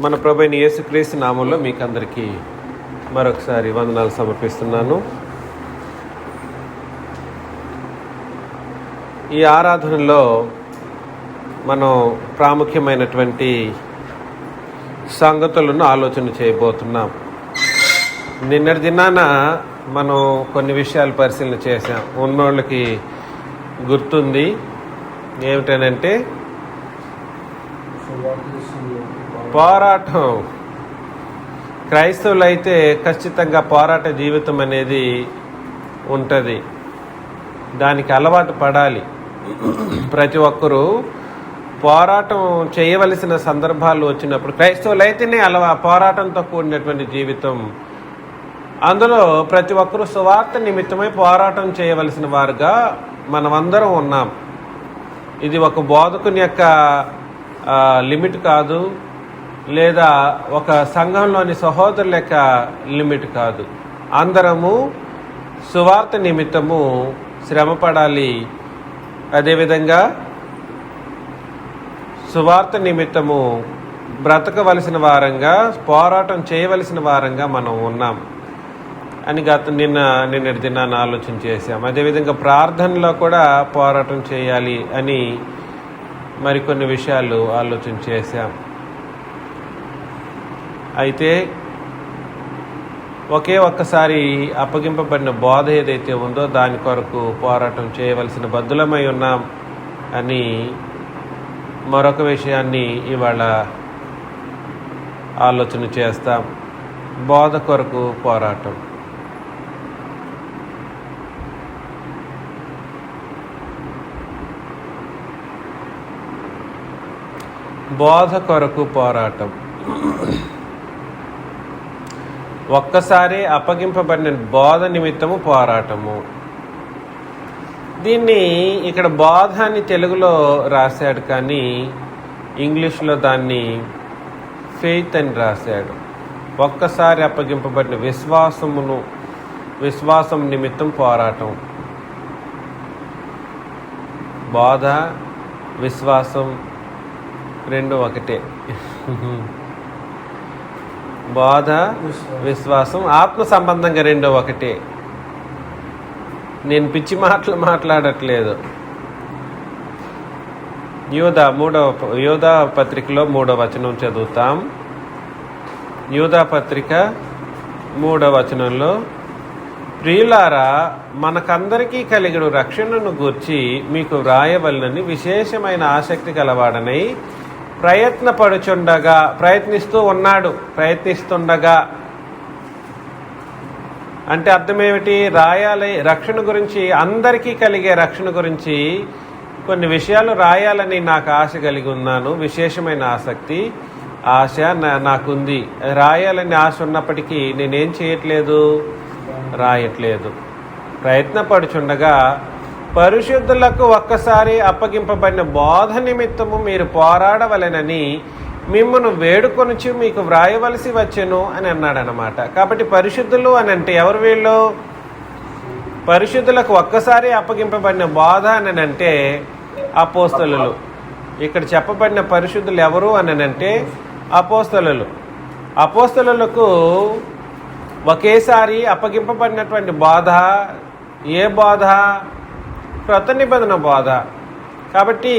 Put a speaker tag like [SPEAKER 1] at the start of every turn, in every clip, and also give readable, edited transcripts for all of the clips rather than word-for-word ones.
[SPEAKER 1] మన ప్రభువైన యేసుక్రీస్తు నామంలో మీకు అందరికీ మరొకసారి వందనాలు సమర్పిస్తున్నాను. ఈ ఆరాధనలో మనం ప్రాముఖ్యమైనటువంటి సంగతులను ఆలోచన చేయబోతున్నాం. నిన్నటి దినాన మనం కొన్ని విషయాలు పరిశీలన చేసాం. ఉన్నోళ్ళకి గుర్తుంది. ఏమిటనంటే పోరాటం. క్రైస్తవులు అయితే ఖచ్చితంగా పోరాట జీవితం అనేది ఉంటుంది. దానికి అలవాటు పడాలి. ప్రతి ఒక్కరూ పోరాటం చేయవలసిన సందర్భాలు వచ్చినప్పుడు క్రైస్తవులు అయితేనే పోరాటంతో కూడినటువంటి జీవితం. అందులో ప్రతి ఒక్కరూ సువార్త నిమిత్తమై పోరాటం చేయవలసిన వారుగా మనమందరం ఉన్నాం. ఇది ఒక బోధకుని యొక్క లిమిట్ కాదు, లేదా ఒక సంఘంలోని సహోదరుల యొక్క లిమిట్ కాదు. అందరము సువార్త నిమిత్తము శ్రమపడాలి. అదేవిధంగా సువార్త నిమిత్తము బ్రతకవలసిన వారంగా, పోరాటం చేయవలసిన వారంగా మనం ఉన్నాం అని నిన్నటి దినాన్ని ఆలోచన చేశాం. అదేవిధంగా ప్రార్థనలో కూడా పోరాటం చేయాలి అని మరికొన్ని విషయాలు ఆలోచన చేశాం. అయితే ఒక్కసారి అప్పగింపబడిన బోధ ఏదైతే ఉందో దాని కొరకు పోరాటం చేయవలసిన బద్దులమై ఉన్నాం అని మరొక విషయాన్ని ఇవాళ ఆలోచన చేస్తాం. బోధ కొరకు పోరాటం. బోధ కొరకు పోరాటం. ఒక్కసారి అప్పగింపబడిన బోధ నిమిత్తము పోరాటము. దీన్ని ఇక్కడ బోధ అని తెలుగులో రాశాడు, కానీ ఇంగ్లీష్లో దాన్ని ఫెయిత్ అని రాశాడు. ఒక్కసారి అప్పగింపబడిన విశ్వాసం నిమిత్తం పోరాటం. బోధ, విశ్వాసం రెండు ఒకటే. బోధ, విశ్వాసం ఆత్మ సంబంధంగా రెండో ఒకటే. నేను పిచ్చి మాటలు మాట్లాడట్లేదు. యూదా పత్రికలో 3వ వచనం చదువుతాం. యూదా పత్రిక 3వ వచనంలో, ప్రియులారా, మనకందరికీ కలిగిన రక్షణను గూర్చి మీకు వ్రాయవలనని విశేషమైన ఆసక్తి గలవాడనై ప్రయత్నిస్తుండగా అంటే అర్థం ఏమిటి? రాయాలి, రక్షణ గురించి, అందరికీ కలిగే రక్షణ గురించి కొన్ని విషయాలు రాయాలని నాకు ఆశ కలిగి ఉన్నాను. విశేషమైన ఆశ నాకుంది. రాయాలని ఆశ ఉన్నప్పటికీ నేనేం చేయట్లేదు, రాయట్లేదు. ప్రయత్నపడుచుండగా పరిశుద్ధులకు ఒక్కసారి అప్పగింపబడిన బోధ నిమిత్తము మీరు పోరాడవలెనని మిమ్మల్ని వేడుకొనుచి మీకు వ్రాయవలసి వచ్చెను అని అన్నాడనమాట. కాబట్టి పరిశుద్ధులు అని అంటే ఎవరు వీళ్ళు? పరిశుద్ధులకు ఒక్కసారి అప్పగింపబడిన బోధ అని అంటే అపోస్తలులు. ఇక్కడ చెప్పబడిన పరిశుద్ధులు ఎవరు అని అంటే అపోస్తలులు. అపోస్తలులకు ఒకేసారి అప్పగింపబడినటువంటి బోధ ఏ బోధ? క్రొత్త నిబంధన బోధ. కాబట్టి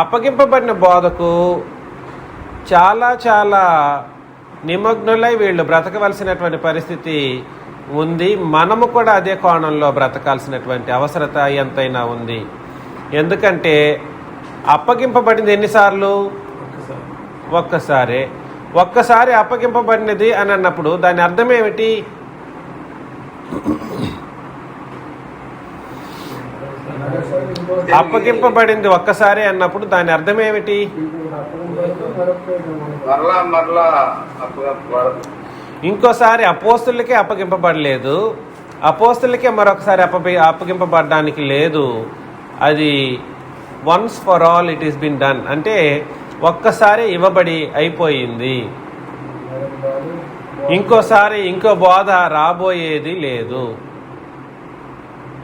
[SPEAKER 1] అప్పగింపబడిన బోధకు చాలా నిమగ్నులై వీళ్ళు బ్రతకవలసినటువంటి పరిస్థితి ఉంది. మనము కూడా అదే కోణంలో బ్రతకాల్సినటువంటి అవసరత ఎంతైనా ఉంది. ఎందుకంటే అప్పగింపబడింది ఎన్నిసార్లు? ఒక్కసారి అప్పగింపబడినది అని అన్నప్పుడు దాని అర్థం ఏమిటి? అప్పగింపబడింది ఒక్కసారి అన్నప్పుడు దాని అర్థం ఏమిటి? ఇంకోసారి అపోస్తులకే అప్పగింపబడలేదు, అపోస్తులకే మరొకసారి అప్పగింపబడడానికి లేదు. అది once for all it is been done. అంటే ఒక్కసారి ఇవ్వబడి అయిపోయింది. ఇంకోసారి ఇంకో బోధ రాబోయేది లేదు.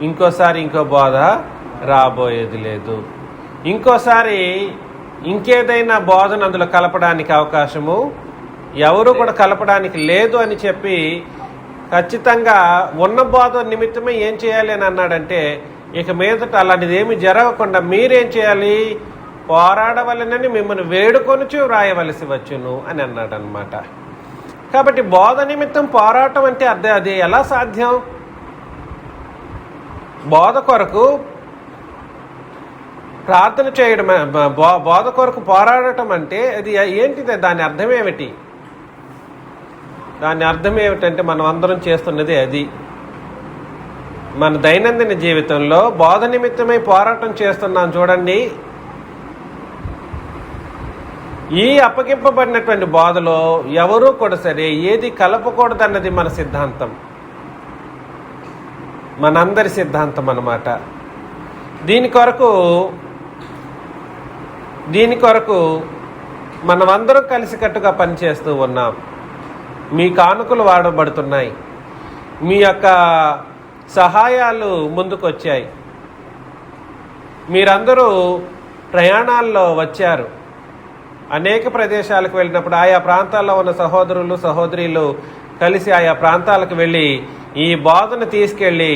[SPEAKER 1] ఇంకో బోధ రాబోయేది లేదు. ఇంకోసారి ఇంకేదైనా బోధన అందులో కలపడానికి అవకాశము ఎవరు కూడా కలపడానికి లేదు అని చెప్పి ఖచ్చితంగా ఉన్న బోధ నిమిత్తమే ఏం చేయాలి అని అన్నాడంటే, ఇక మీదట అలాంటిది ఏమి జరగకుండా మీరేం చేయాలి, పోరాడవలనని మిమ్మల్ని వేడుకొనుచు వ్రాయవలసి వచ్చును అని అన్నాడు అనమాట. కాబట్టి బోధ నిమిత్తం పోరాటం అంటే అది ఎలా సాధ్యం? బోధ కొరకు ప్రార్థన చేయడం, బోధ కొరకు పోరాడటం అంటే అది ఏంటిది? దాని అర్థం ఏమిటి? దాని అర్థం ఏమిటంటే మనం అందరం చేస్తున్నది అది. మన దైనందిన జీవితంలో బోధ నిమిత్తమై పోరాటం చేస్తున్నాం చూడండి. ఈ అప్పగింపబడినటువంటి బోధలో ఎవరూ కూడా సరే ఏది కలపకూడదన్నది మన సిద్ధాంతం, మనందరి సిద్ధాంతం అన్నమాట. దీని కొరకు మనమందరం కలిసికట్టుగా పనిచేస్తూ ఉన్నాం. మీ కానుకలు వాడబడుతున్నాయి, మీ యొక్క సహాయాలు ముందుకొచ్చాయి, మీరందరూ ప్రయాణాల్లో వచ్చారు. అనేక ప్రదేశాలకు వెళ్ళినప్పుడు ఆయా ప్రాంతాల్లో ఉన్న సహోదరులు సహోదరీలు కలిసి ఆయా ప్రాంతాలకు వెళ్ళి ఈ బోధను తీసుకెళ్ళి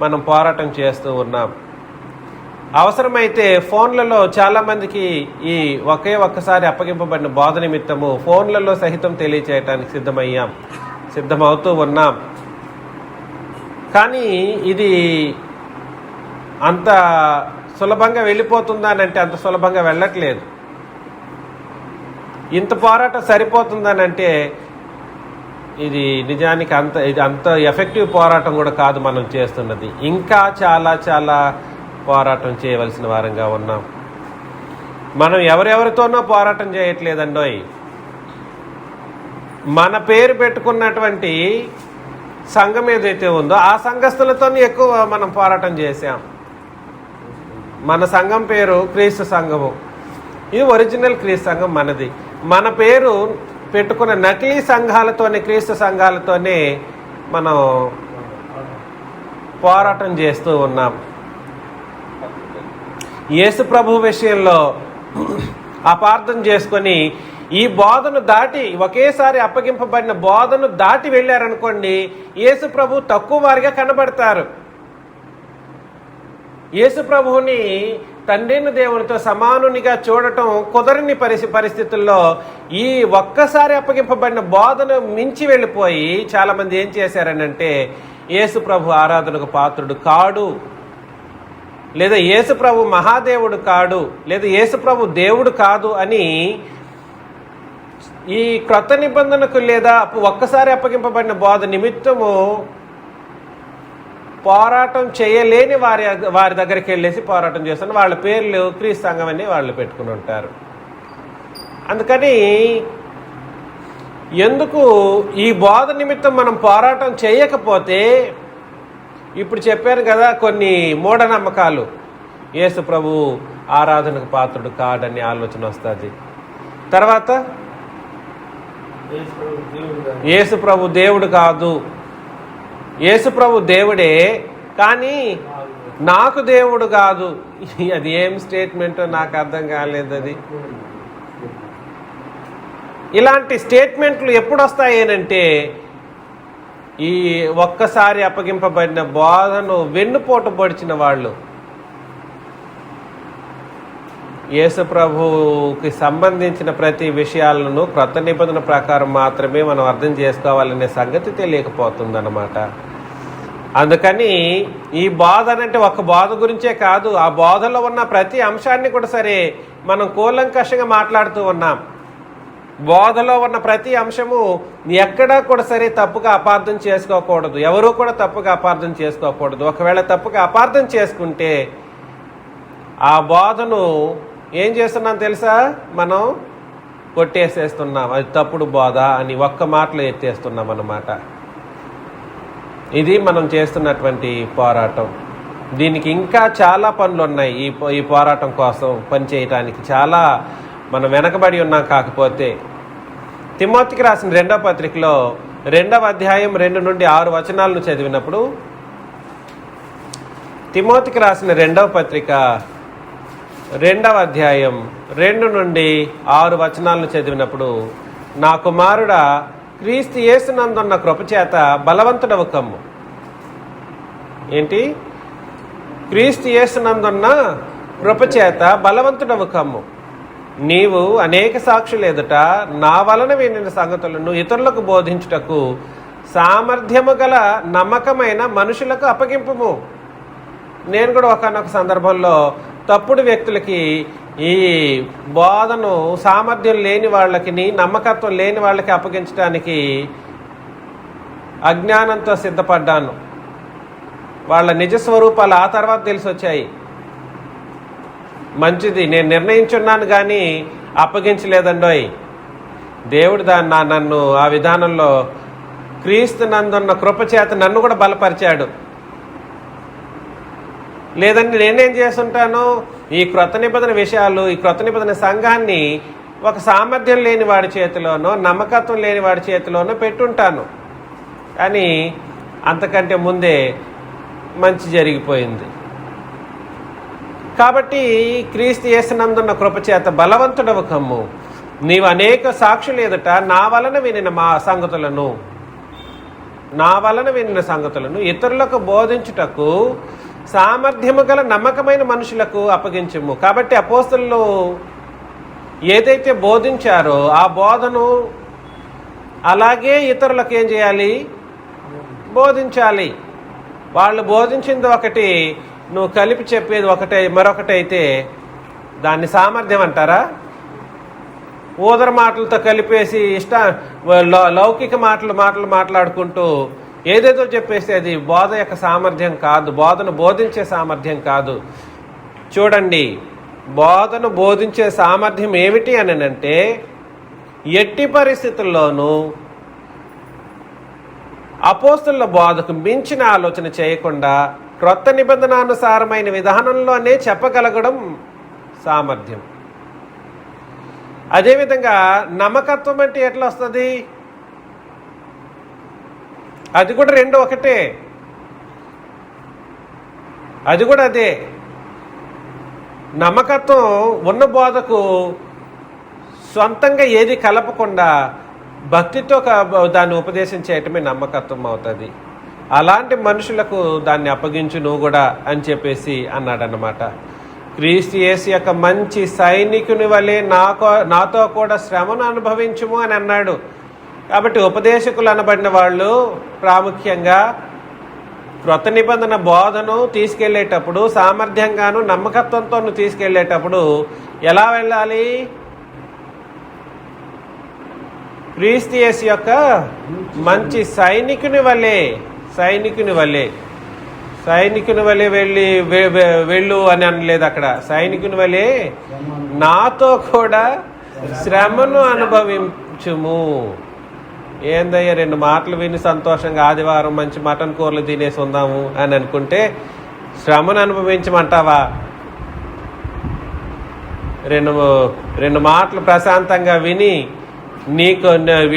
[SPEAKER 1] మనం పోరాటం చేస్తూ ఉన్నాం. అవసరమైతే ఫోన్లలో చాలామందికి ఈ ఒక్కసారి అప్పగింపబడిన బోధ నిమిత్తము ఫోన్లలో సహితం తెలియచేయటానికి సిద్ధమవుతూ ఉన్నాం. కానీ ఇది అంత సులభంగా వెళ్ళిపోతుందానంటే అంత సులభంగా వెళ్ళట్లేదు. ఇంత పోరాటం సరిపోతుందనంటే ఇది నిజానికి అంత ఎఫెక్టివ్ పోరాటం కూడా కాదు మనం చేస్తున్నది. ఇంకా చాలా చాలా పోరాటం చేయవలసిన వారంగా ఉన్నాం. మనం ఎవరెవరితోనో పోరాటం చేయట్లేదండోయ్. మన పేరు పెట్టుకున్నటువంటి సంఘం ఏదైతే ఉందో ఆ సంఘస్థులతో ఎక్కువ మనం పోరాటం చేశాం. మన సంఘం పేరు క్రీస్తు సంఘము, ఇది ఒరిజినల్ క్రీస్తు సంఘం మనది. మన పేరు పెట్టుకున్న నకిలీ సంఘాలతోనే, క్రీస్తు సంఘాలతోనే మనం పోరాటం చేస్తూ ఉన్నాం. యేసు ప్రభు విషయంలో అపార్థం చేసుకొని ఈ బోధను దాటి ఒకేసారి అప్పగింపబడిన బోధను దాటి వెళ్ళారనుకోండి, యేసు ప్రభు తక్కువ వారిగా కనబడతారు. యేసు ప్రభువుని తండ్రిని దేవునితో సమానునిగా చూడటం కుదరని పరిస్థితుల్లో ఈ ఒక్కసారి అప్పగింపబడిన బోధను మించి వెళ్ళిపోయి చాలామంది ఏం చేశారనంటే, యేసు ప్రభు ఆరాధనకు పాత్రుడు కాడు, లేదా యేసు ప్రభు మహాదేవుడు కాడు, లేదా యేసు ప్రభు దేవుడు కాదు అని ఈ క్రొత్త నిబంధనకు లేదా ఒక్కసారి అప్పగింపబడిన బోధ నిమిత్తము పోరాటం చేయలేని వారి దగ్గరికి వెళ్ళేసి పోరాటం చేస్తున్నారు. వాళ్ళ పేర్లు క్రీస్తు సంఘం అని వాళ్ళు పెట్టుకుని ఉంటారు. అందుకని ఎందుకు ఈ బోధ నిమిత్తం మనం పోరాటం చేయకపోతే, ఇప్పుడు చెప్పాను కదా కొన్ని మూఢనమ్మకాలు, యేసు ప్రభు ఆరాధనకు పాత్రుడు కాడని ఆలోచన వస్తుంది. తర్వాత యేసు ప్రభు దేవుడు కాదు, యేసు ప్రభు దేవుడే కానీ నాకు దేవుడు కాదు. అది ఏం స్టేట్మెంటో నాకు అర్థం కాలేదు. అది ఇలాంటి స్టేట్మెంట్లు ఎప్పుడు వస్తాయేనంటే ఈ ఒక్కసారి అప్పగింపబడిన బోధను వెన్నుపోటు పొడిచిన వాళ్ళు, యేసు ప్రభుకి సంబంధించిన ప్రతి విషయాలను క్రొత్త నిబంధన ప్రకారం మాత్రమే మనం అర్థం చేసుకోవాలనే సంగతి తెలియకపోతుందన్నమాట. అందుకని ఈ బోధ అంటే ఒక బోధ గురించే కాదు, ఆ బోధలో ఉన్న ప్రతి అంశాన్ని కూడా సరే మనం కూలంకషంగా మాట్లాడుతూ ఉన్నాం. బోధలో ఉన్న ప్రతి అంశము ఎక్కడా కూడా సరే తప్పుగా అపార్థం చేసుకోకూడదు, ఎవరూ కూడా తప్పుగా అపార్థం చేసుకోకూడదు. ఒకవేళ తప్పుగా అపార్థం చేసుకుంటే ఆ బోధను ఏం చేస్తున్నాం తెలుసా, మనం కొట్టేసేస్తున్నాం, అది తప్పుడు బోధ అని ఒక్క మాటలో ఎత్తేస్తున్నాం అన్నమాట. ఇది మనం చేస్తున్నటువంటి పోరాటం. దీనికి ఇంకా చాలా పనులు ఉన్నాయి. ఈ పోరాటం కోసం పని చేయటానికి చాలా మనం వెనకబడి ఉన్నాం. కాకపోతే తిమోతికి రాసిన 2వ పత్రికలో 2వ అధ్యాయం 2 నుండి 6 వచనాలను చదివినప్పుడు, తిమోతికి రాసిన 2వ పత్రిక 2వ అధ్యాయం 2 నుండి 6 వచనాలను చదివినప్పుడు, నా కుమారుడా, క్రీస్తు యేసునందున్న కృపచేత బలవంతుడవు కమ్ము. ఏంటి? క్రీస్తు యేసునందున్న కృపచేత బలవంతుడవు కమ్ము. నీవు అనేక సాక్షులు ఎదుట నా వలన వినిన సంగతులను ఇతరులకు బోధించుటకు సామర్థ్యము గల నమ్మకమైన మనుషులకు అప్పగింపుము. నేను కూడా ఒకనొక సందర్భంలో తప్పుడు వ్యక్తులకి ఈ బోధను సామర్థ్యం లేని వాళ్ళకి, నమ్మకత్వం లేని వాళ్ళకి అప్పగించడానికి అజ్ఞానంతో సిద్ధపడ్డాను. వాళ్ళ నిజ స్వరూపాలు ఆ తర్వాత తెలిసి వచ్చాయి. మంచిది, నేను నిర్ణయించున్నాను కానీ అప్పగించలేదండోయ్. దేవుడు నన్ను ఆ విధానంలో క్రీస్తు నందున్న కృపచేత నన్ను కూడా బలపరిచాడు. లేదంటే నేనేం చేస్తుంటాను, ఈ క్రొత్త నిబంధన విషయాలు, ఈ క్రొత్త నిబంధన సంఘాన్ని ఒక సామర్థ్యం లేని వాడి చేతిలోనో, నమ్మకత్వం లేని వాడి చేతిలోనో పెట్టుంటాను. కానీ అంతకంటే ముందే మంచి జరిగిపోయింది. కాబట్టి క్రీస్తు యేసునందున్న కృపచేత బలవంతుడవు కమ్ము. నీవు అనేక సాక్షులు ఎదుట నా వలన వినిన సంగతులను ఇతరులకు బోధించుటకు సామర్థ్యము గల నమ్మకమైన మనుషులకు అప్పగించుము. కాబట్టి అపోస్తలులు ఏదైతే బోధించారో ఆ బోధను అలాగే ఇతరులకు ఏం చేయాలి? బోధించాలి. వాళ్ళు బోధించింది ఒకటి, నువ్వు కలిపి చెప్పేది మరొకటైతే దాన్ని సామర్థ్యం అంటారా? ఊదర మాటలతో కలిపేసి లౌకిక మాటలు మాట్లాడుకుంటూ ఏదేదో చెప్పేసి అది బోధ యొక్క సామర్థ్యం కాదు, బోధను బోధించే సామర్థ్యం కాదు. చూడండి, బోధను బోధించే సామర్థ్యం ఏమిటి అని అంటే, ఎట్టి పరిస్థితుల్లోనూ అపోస్తలుల బోధకు మించిన ఆలోచన చేయకుండా క్రొత్త నిబంధనానుసారమైన విధానంలోనే చెప్పగలగడం సామర్థ్యం. అదేవిధంగా నమ్మకత్వం అంటే ఎట్లా వస్తుంది? అది కూడా రెండు ఒకటే, అది కూడా అదే. నమ్మకత్వం ఉన్న బోధకు సొంతంగా ఏది కలపకుండా భక్తితో దాన్ని ఉపదేశం చేయటమే నమ్మకత్వం అవుతుంది. అలాంటి మనుషులకు దాన్ని అప్పగించు నువ్వు కూడా అని చెప్పేసి అన్నాడన్నమాట. క్రీస్తు యేసు యొక్క మంచి సైనికుని వలె నాతో కూడా శ్రమను అనుభవించుము అని అన్నాడు. కాబట్టి ఉపదేశకులు అనబడిన వాళ్ళు ప్రాముఖ్యంగా క్రొత్త నిబంధన బోధను తీసుకెళ్లేటప్పుడు, సామర్థ్యంగాను నమ్మకత్వంతో తీసుకెళ్లేటప్పుడు ఎలా వెళ్ళాలి? క్రీస్తు యేసు యొక్క మంచి సైనికుని వలె వెళ్ళు అని అనలేదు అక్కడ. సైనికుని వలె నాతో కూడా శ్రమను అనుభవించుము. ఏందయ్యా, 2 మాటలు విని సంతోషంగా ఆదివారం మంచి మటన్ కూరలు తినేసి ఉందాము అని అనుకుంటే శ్రమను అనుభవించమంటావా? 2 మాటలు ప్రశాంతంగా విని నీకు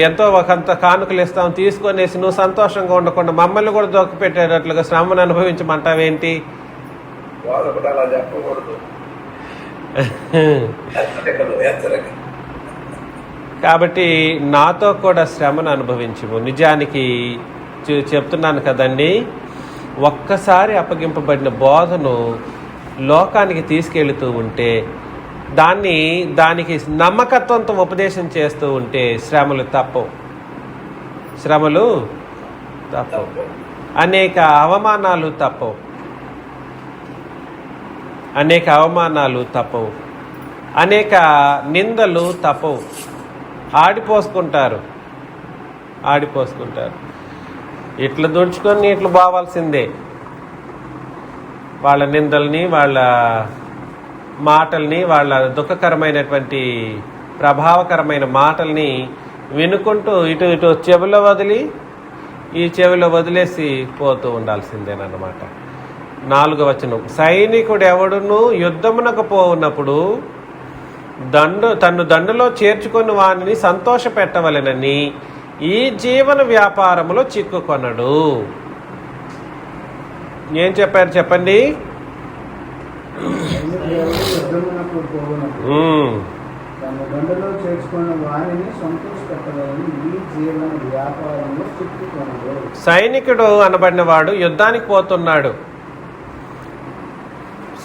[SPEAKER 1] ఎంతో ఒకంత కానుకలు ఇస్తాం తీసుకొనేసి నువ్వు సంతోషంగా ఉండకుండా మమ్మల్ని కూడా దొక్కి పెట్టేటట్లుగా శ్రమను అనుభవించమంటావేంటి? కాబట్టి నాతో కూడా శ్రమను అనుభవించము. నిజానికి చెప్తున్నాను కదండి, ఒక్కసారి అప్పగింపబడిన బోధను లోకానికి తీసుకెళ్తూ ఉంటే, దానికి నమ్మకత్వంతో ఉపదేశం చేస్తూ ఉంటే శ్రమలు తప్పవు. అనేక అవమానాలు తప్పవు, అనేక నిందలు తప్పవు. ఆడిపోసుకుంటారు. ఇట్లా దుడుచుకొని ఇట్లా పోవాల్సిందే. వాళ్ళ నిందల్ని, వాళ్ళ మాటల్ని, వాళ్ళ దుఃఖకరమైనటువంటి ప్రభావకరమైన మాటల్ని వినుకుంటూ ఇటు చెవిలో వదిలి ఈ చెవిలో వదిలేసి పోతూ ఉండాల్సిందేనమాట. 4వ వచనం, సైనికుడు ఎవడును యుద్ధమునకు పోవున్నప్పుడు తన్ను దండులో చేర్చుకొని వానిని సంతోష పెట్టవలెనని ఈ జీవన వ్యాపారములో చిక్కుకొనడు. ఏం చెప్పారు చెప్పండి?
[SPEAKER 2] పోగొనకు. తన దండలో చేర్చుకున్న వారిని సంతోషపెట్టవాలని ఈ జీవన వ్యాపారంలో చిక్కుకొనడు.
[SPEAKER 1] సైనికుడు అనబడిన వాడు యుద్ధానికి పోతున్నాడు.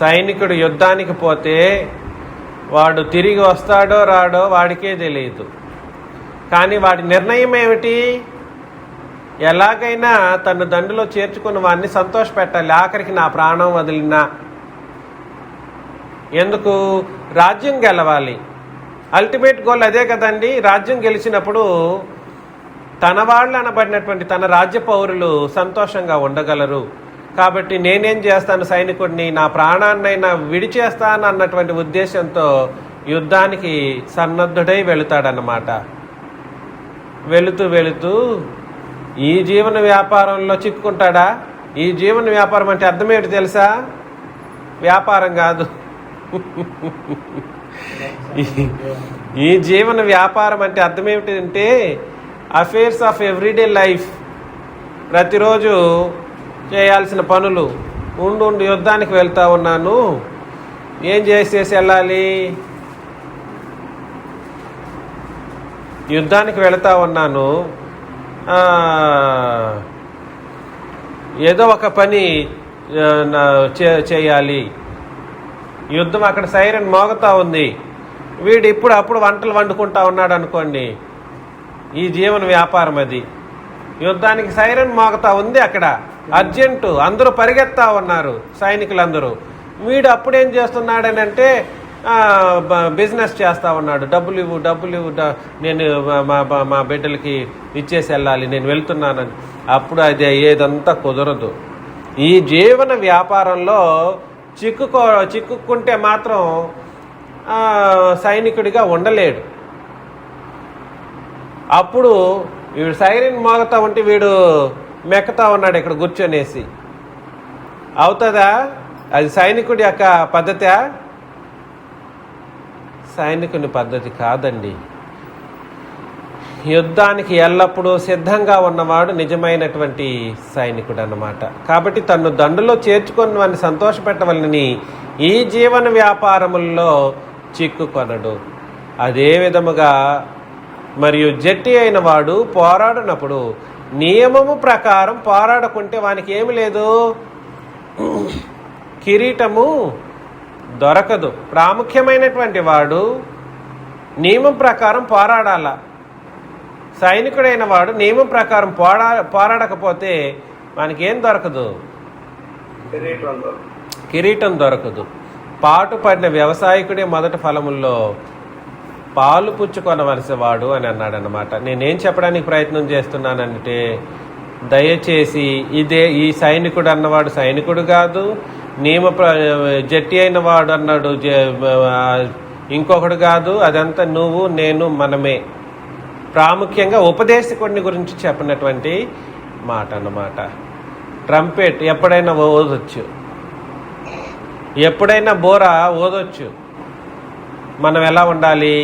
[SPEAKER 1] సైనికుడు యుద్ధానికి పోతే వాడు తిరిగి వస్తాడో రాడో వాడికే తెలియదు. కానీ వాడి నిర్ణయం ఏమిటి? ఎలాగైనా తను దండులో చేర్చుకున్న వాడిని సంతోషపెట్టాలి, ఆఖరికి నా ప్రాణం వదిలినా. ఎందుకు? రాజ్యం గెలవాలి. అల్టిమేట్ గోల్ అదే కదండి. రాజ్యం గెలిచినప్పుడు తన వాళ్ళు అనబడినటువంటి తన రాజ్య పౌరులు సంతోషంగా ఉండగలరు. కాబట్టి నేనేం చేస్తాను, సైనికుడిని నా ప్రాణాన్నైనా విడిచేస్తాను అన్నటువంటి ఉద్దేశంతో యుద్ధానికి సన్నద్ధుడై వెళుతాడన్నమాట. వెళుతూ ఈ జీవన వ్యాపారంలో చిక్కుకుంటాడా? ఈ జీవన వ్యాపారం అంటే అర్థం ఏంటి తెలుసా? వ్యాపారం కాదు. ఈ జీవన వ్యాపారం అంటే అర్థం ఏమిటంటే అఫేర్స్ ఆఫ్ ఎవ్రీడే లైఫ్. ప్రతిరోజు చేయాల్సిన పనులు. ఉండు యుద్ధానికి వెళ్తా ఉన్నాను, ఏం చేసేసి వెళ్ళాలి? యుద్ధానికి వెళతా ఉన్నాను, ఏదో ఒక పని చేయాలి. యుద్ధం అక్కడ సైరన్ మోగుతూ ఉంది, వీడు అప్పుడు వంటలు వండుకుంటా ఉన్నాడు అనుకోండి. ఈ జీవన వ్యాపారం అది. యుద్ధానికి సైరన్ మోగుతూ ఉంది, అక్కడ అర్జెంటు, అందరూ పరిగెత్తా ఉన్నారు సైనికులందరూ. వీడు అప్పుడేం చేస్తున్నాడని అంటే బిజినెస్ చేస్తూ ఉన్నాడు. డబ్బులు ఇవ్వు నేను మా బిడ్డలకి ఇచ్చేసి వెళ్ళాలి, నేను వెళ్తున్నానని. అప్పుడు అది అయ్యేదంతా కుదరదు. ఈ జీవన వ్యాపారంలో చిక్కుకుంటే మాత్రం సైనికుడిగా ఉండలేడు. అప్పుడు వీడు సైరన్ మోగుతా ఉంటే వీడు మెక్కుతా ఉన్నాడు ఇక్కడ కూర్చొనేసి. అవుతుందా? అది సైనికుడి యొక్క పద్ధతా? సైనికుని పద్ధతి కాదండి. యుద్ధానికి ఎల్లప్పుడూ సిద్ధంగా ఉన్నవాడు నిజమైనటువంటి సైనికుడు అన్నమాట. కాబట్టి తను దండులో చేర్చుకొని వాడిని సంతోషపెట్టవలని ఈ జీవన వ్యాపారముల్లో చిక్కుకొనడు. అదే విధముగా మరియు జట్టి అయిన వాడు పోరాడినప్పుడు నియమము ప్రకారం పోరాడకుంటే వానికి ఏమి లేదు, కిరీటము దొరకదు. ప్రాముఖ్యమైనటువంటి వాడు నియమం ప్రకారం పోరాడాల. సైనికుడైన వాడు నియమం ప్రకారం పోరాడకపోతే వానికి ఏం దొరకదు, కిరీటం దొరకదు. పాటుపడిన వ్యవసాయకుడే మొదటి ఫలముల్లో పాలు పుచ్చుకొనవలసి వాడు అని అన్నాడు అన్నమాట. నేనేం చెప్పడానికి ప్రయత్నం చేస్తున్నానంటే, దయచేసి ఈ సైనికుడు అన్నవాడు సైనికుడు కాదు, జట్టి అయిన వాడు అన్నాడు ఇంకొకడు కాదు. అదంతా నువ్వు నేను మనమే. ప్రాముఖ్యంగా ఉపదేశకుడిని గురించి చెప్పినటువంటి మాట అన్నమాట. ట్రంపెట్ ఎప్పుడైనా ఊదొచ్చు, ఎప్పుడైనా బోర ఊదొచ్చు. మనం ఎలా ఉండాలి?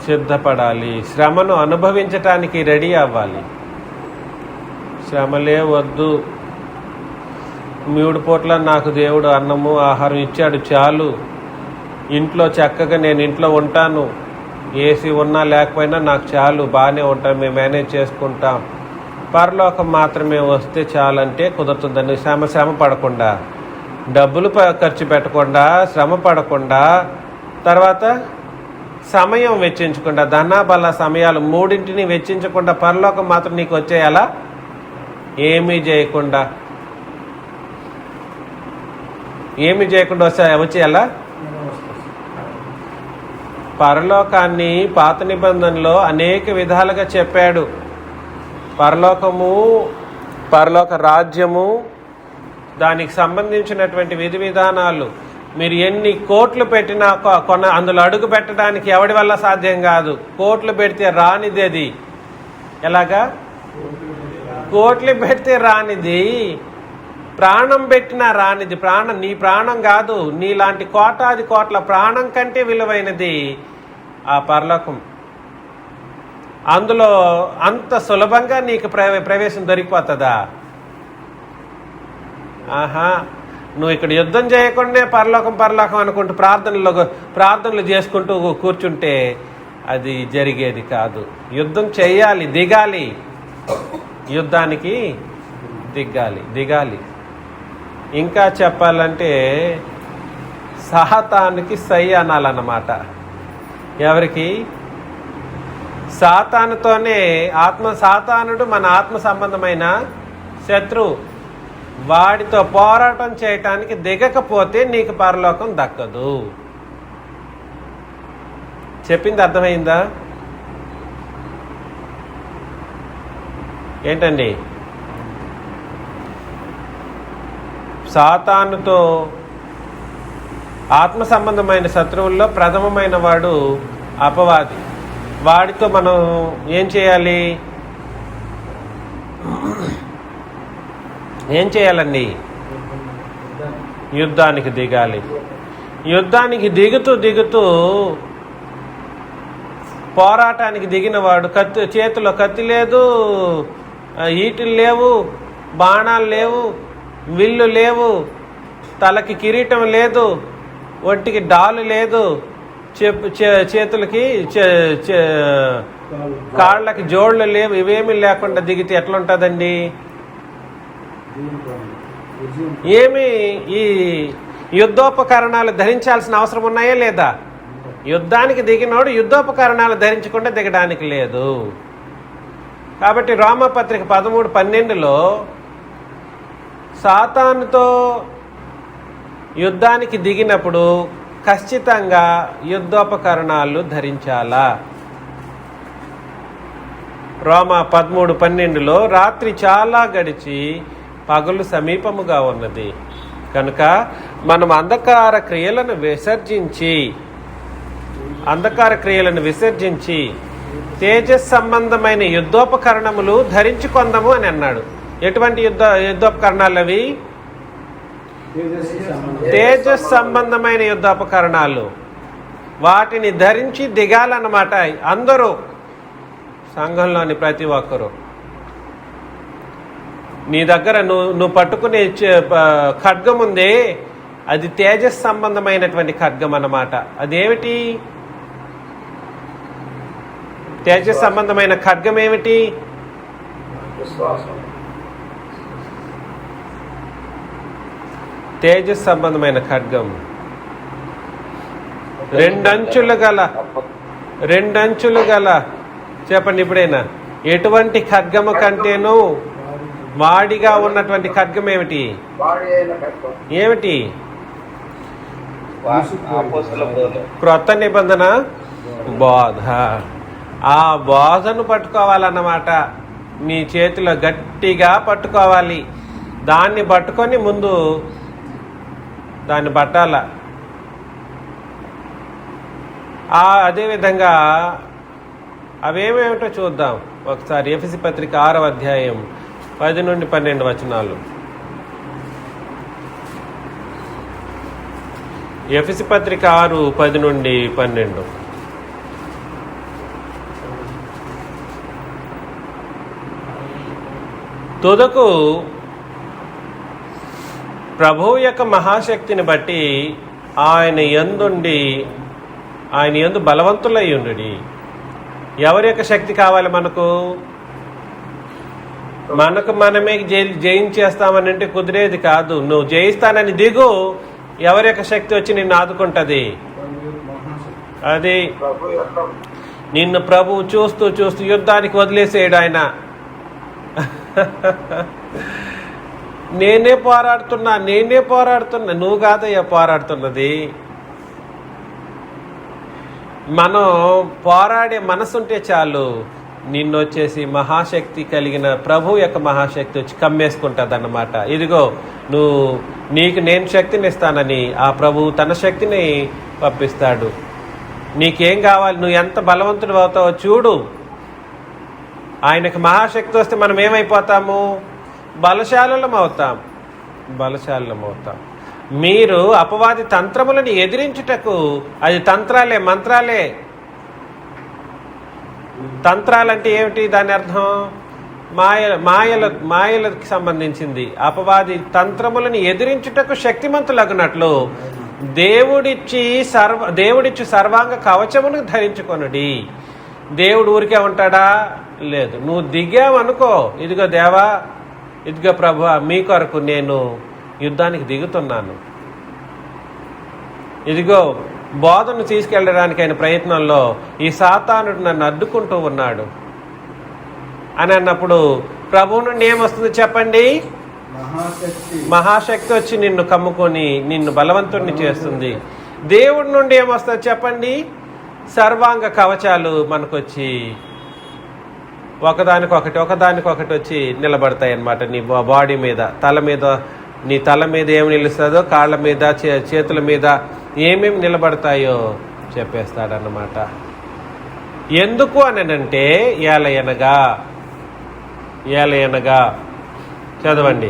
[SPEAKER 1] సిద్ధపడాలి. శ్రమను అనుభవించటానికి రెడీ అవ్వాలి. శ్రమలే వద్దు, 3 పూట్ల నాకు దేవుడు అన్నము ఆహారం ఇచ్చాడు చాలు, ఇంట్లో చక్కగా నేను ఇంట్లో ఉంటాను, ఏసీ ఉన్నా లేకపోయినా నాకు చాలు, బాగానే ఉంటాను, మేము మేనేజ్ చేసుకుంటాం, పరలోకం మాత్రమే వస్తే చాలంటే కుదురుతుందని శ్రమ పడకుండా, డబ్బులు ఖర్చు పెట్టకుండా, శ్రమ పడకుండా, తర్వాత సమయం వెచ్చించకుండా, ధనాబల సమయాలు 3 వెచ్చించకుండా పరలోకం మాత్రం నీకు వచ్చేయాలా? ఏమీ చేయకుండా వచ్చేయాలా? పరలోకాన్ని పాత నిబంధనలో అనేక విధాలుగా చెప్పాడు. పరలోక రాజ్యము, దానికి సంబంధించినటువంటి విధి విధానాలు, మీరు ఎన్ని కోట్లు పెట్టినా అందులో అడుగు పెట్టడానికి ఎవడి వల్ల సాధ్యం కాదు. కోట్లు పెడితే రానిది అది. ఎలాగా? కోట్లు పెడితే రానిది, ప్రాణం పెట్టినా రానిది. నీ ప్రాణం కాదు, నీలాంటి కోటాది కోట్ల ప్రాణం కంటే విలువైనది ఆ పరలోకం. అందులో అంత సులభంగా నీకు ప్రవేశం దొరికిపోతుందా? ఆహా, నువ్వు ఇక్కడ యుద్ధం చేయకుండా పరలోకం పరలోకం అనుకుంటూ ప్రార్థనలు చేసుకుంటూ కూర్చుంటే అది జరిగేది కాదు. యుద్ధం చేయాలి, దిగాలి, యుద్ధానికి దిగాలి. ఇంకా చెప్పాలంటే సాతానుకి సై అనాలన్నమాట. ఎవరికి? సాతానుతోనే. సాతానుడు మన ఆత్మ సంబంధమైన శత్రువు. వాడితో పోరాటం చేయటానికి దిగకపోతే నీకు పరలోకం దక్కదు. చెప్పింది అర్థమైందా? ఏంటండి? సాతానుతో ఆత్మ సంబంధమైన శత్రువుల్లో ప్రథమమైన వాడు అపవాది. వాడితో మనం ఏం చేయాలి? ఏం చేయాలండి? యుద్ధానికి దిగాలి. యుద్ధానికి దిగుతూ పోరాటానికి దిగిన వాడు చేతిలో కత్తి లేదు, ఈటలు లేవు, బాణాలు లేవు, విల్లు లేవు, తలకి కిరీటం లేదు, ఒంటికి డాలు లేదు, చేతులకి కాళ్ళకి జోళ్ళు లేవు, ఇవేమీ లేకుండా దిగితే ఎట్లుంటుందండి? ఏమి ఈ యుద్ధోపకరణాలు ధరించాల్సిన అవసరం ఉన్నాయా లేదా? యుద్ధానికి దిగినోడు యుద్ధోపకరణాలు ధరించకుండా దిగడానికి లేదు. కాబట్టి రోమపత్రిక 13:12లో సాతానుతో యుద్ధానికి దిగినప్పుడు ఖచ్చితంగా యుద్ధోపకరణాలు ధరించాలా. రోమ 13:12లో రాత్రి చాలా గడిచి పగలు సమీపముగా ఉన్నది కనుక మనం అంధకార క్రియలను విసర్జించి తేజస్ సంబంధమైన యుద్ధోపకరణములు ధరించుకొందము అని అన్నాడు. ఎటువంటి యుద్ధోపకరణాలు అవి? తేజస్ సంబంధమైన యుద్ధోపకరణాలు. వాటిని ధరించి దిగాలన్నమాట అందరూ, సంఘంలోని ప్రతి ఒక్కరూ. నీ దగ్గర నువ్వు పట్టుకునే ఖడ్గం ఉందే, అది తేజస్ సంబంధమైనటువంటి ఖడ్గం అన్నమాట. అదేమిటి? తేజస్ సంబంధమైన ఖడ్గం ఏమిటి? తేజస్ సంబంధమైన ఖడ్గం రెండంచులు గల చెప్పండి ఇప్పుడైనా. ఎటువంటి ఖడ్గము కంటేను వాడిగా ఉన్నటువంటి ఖడ్గం ఏమిటి? క్రొత్త నిబంధన బోధ. ఆ బోధను పట్టుకోవాలన్నమాట. నీ చేతిలో గట్టిగా పట్టుకోవాలి. దాన్ని పట్టుకొని ముందు దాన్ని పట్టాల. అదేవిధంగా అవేమేమిటో చూద్దాం ఒకసారి. ఎఫెసీ పత్రిక 6వ అధ్యాయం 10-12 వచనాలు. ఎఫెసీ పత్రిక 6:10-12. తుదకు ప్రభువు యొక్క మహాశక్తిని బట్టి ఆయన యందు బలవంతులై ఉండుడి. ఎవరి యొక్క శక్తి కావాలి మనకు? మనమే జయించేస్తామని అంటే కుదిరేది కాదు. నువ్వు జయిస్తానని దిగు, ఎవరి యొక్క శక్తి వచ్చి నిన్ను ఆదుకుంటది? అది నిన్ను ప్రభువు చూస్తూ యుద్ధానికి వదిలేసేయడు ఆయన. నేనే పోరాడుతున్నా, నువ్వు కాదయ్యా పోరాడుతున్నది. మనం పోరాడే మనసుంటే చాలు, నిన్ను వచ్చేసి మహాశక్తి కలిగిన ప్రభు యొక్క మహాశక్తి వచ్చి కమ్మేసుకుంటుంది అన్నమాట. ఇదిగో నీకు నేను శక్తిని ఇస్తానని ఆ ప్రభు తన శక్తిని పంపిస్తాడు. నీకేం కావాలి? నువ్వు ఎంత బలవంతుడు అవుతావో చూడు. ఆయనకు మహాశక్తి వస్తే మనం ఏమైపోతాము? బలశాలం అవుతాం. మీరు అపవాది తంత్రములను ఎదిరించుటకు, అది మంత్రాలే. తంత్రాలంటే ఏమిటి? దాని అర్థం మాయలకు సంబంధించింది. అపవాది తంత్రములను ఎదిరించుటకు శక్తిమంతులగునట్లు దేవుడిచ్చి సర్వాంగ కవచమును ధరించుకొనుడి. దేవుడు ఊరికే ఉంటాడా? లేదు. నువ్వు దిగావనుకో, ఇదిగో దేవా, ఇదిగో ప్రభువా, మీ కొరకు నేను యుద్ధానికి దిగుతున్నాను, ఇదిగో బోధను తీసుకెళ్ళడానికి అయిన ప్రయత్నంలో ఈ సాతానుడు నన్ను అడ్డుకుంటూ ఉన్నాడు అని అన్నప్పుడు ప్రభువు నుండి ఏమొస్తుంది చెప్పండి? మహాశక్తి వచ్చి నిన్ను కమ్ముకొని నిన్ను బలవంతుడిని చేస్తుంది. దేవుడి నుండి ఏమొస్తుంది చెప్పండి? సర్వాంగ కవచాలు మనకొచ్చి ఒకదానికొకటి వచ్చి నిలబడతాయి అన్నమాట. నీ బాడీ మీద, నీ తల మీద ఏమి నిలుస్తుందో, కాళ్ళ మీద, చేతుల మీద ఏమేమి నిలబడతాయో చెప్పేస్తాడన్నమాట. ఎందుకు అనంటే ఏలయనగా చదవండి.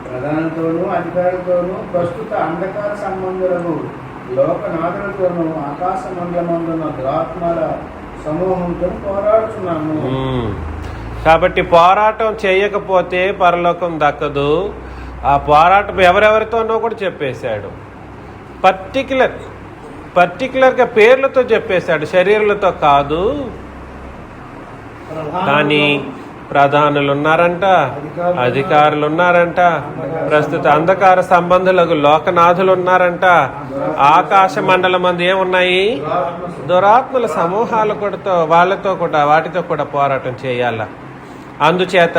[SPEAKER 2] ప్రధానంతోనూ అధికారులతోనూ ప్రస్తుత అంధకార సంబంధులను లోకనాథులతోనూ ఆకాశ మండలమందున దురాత్మల సమూహంతో పోరాడుతున్నాము.
[SPEAKER 1] కాబట్టి పోరాటం చేయకపోతే పరలోకం దక్కదు. ఆ పోరాటం ఎవరెవరితోనో కూడా చెప్పేశాడు. పర్టికులర్గా పేర్లతో చెప్పేశాడు, శరీరాలతో కాదు. కానీ ప్రధానులు ఉన్నారంట, అధికారులు ఉన్నారంట, ప్రస్తుత అంధకార సంబంధులకు లోకనాథులు ఉన్నారంట, ఆకాశ మండలం మంది ఏమున్నాయి? దురాత్మల సమూహాలు కూడా వాటితో కూడా పోరాటం చేయాల. అందుచేత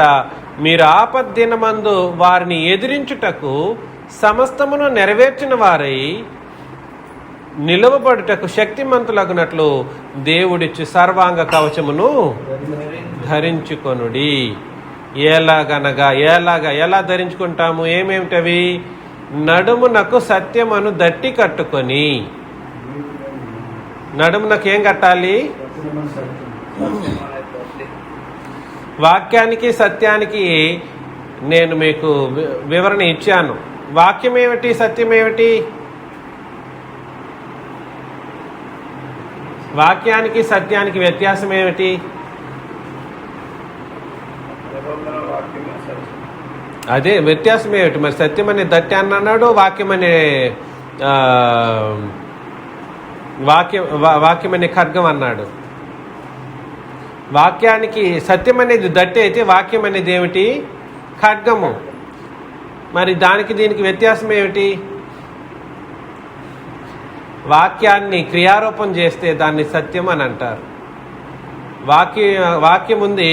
[SPEAKER 1] మీరు ఆపద్దినమందు వారిని ఎదిరించుటకు సమస్తమును నెరవేర్చిన వారై నిలువబడుటకు శక్తిమంతులగునట్లు దేవుడిచ్చి సర్వాంగ కవచమును ధరించుకొనుడి. ఎలా ధరించుకుంటాము? ఏమేమిటవి? నడుమునకు సత్యమును దట్టి కట్టుకొని. నడుమునకు ఏం కట్టాలి? వాక్యానికి సత్యానికి నేను మీకు వివరణ ఇచ్చాను. వాక్యం ఏమిటి, సత్యం ఏమిటి? వాక్యానికి సత్యానికి వ్యత్యాసం ఏమిటి? అదే వ్యత్యాసం ఏమిటి మరి? సత్యం అనే దట్టి అన్నాడు, వాక్యం అనే ఖడ్గం అన్నాడు. వాక్యానికి సత్యం అనేది దట్టి అయితే వాక్యం అనేది ఏమిటి? ఖడ్గము. మరి దీనికి వ్యత్యాసం ఏమిటి? వాక్యాన్ని క్రియారూపం చేస్తే దాన్ని సత్యం అని అంటారు. వాక్యం ఉంది,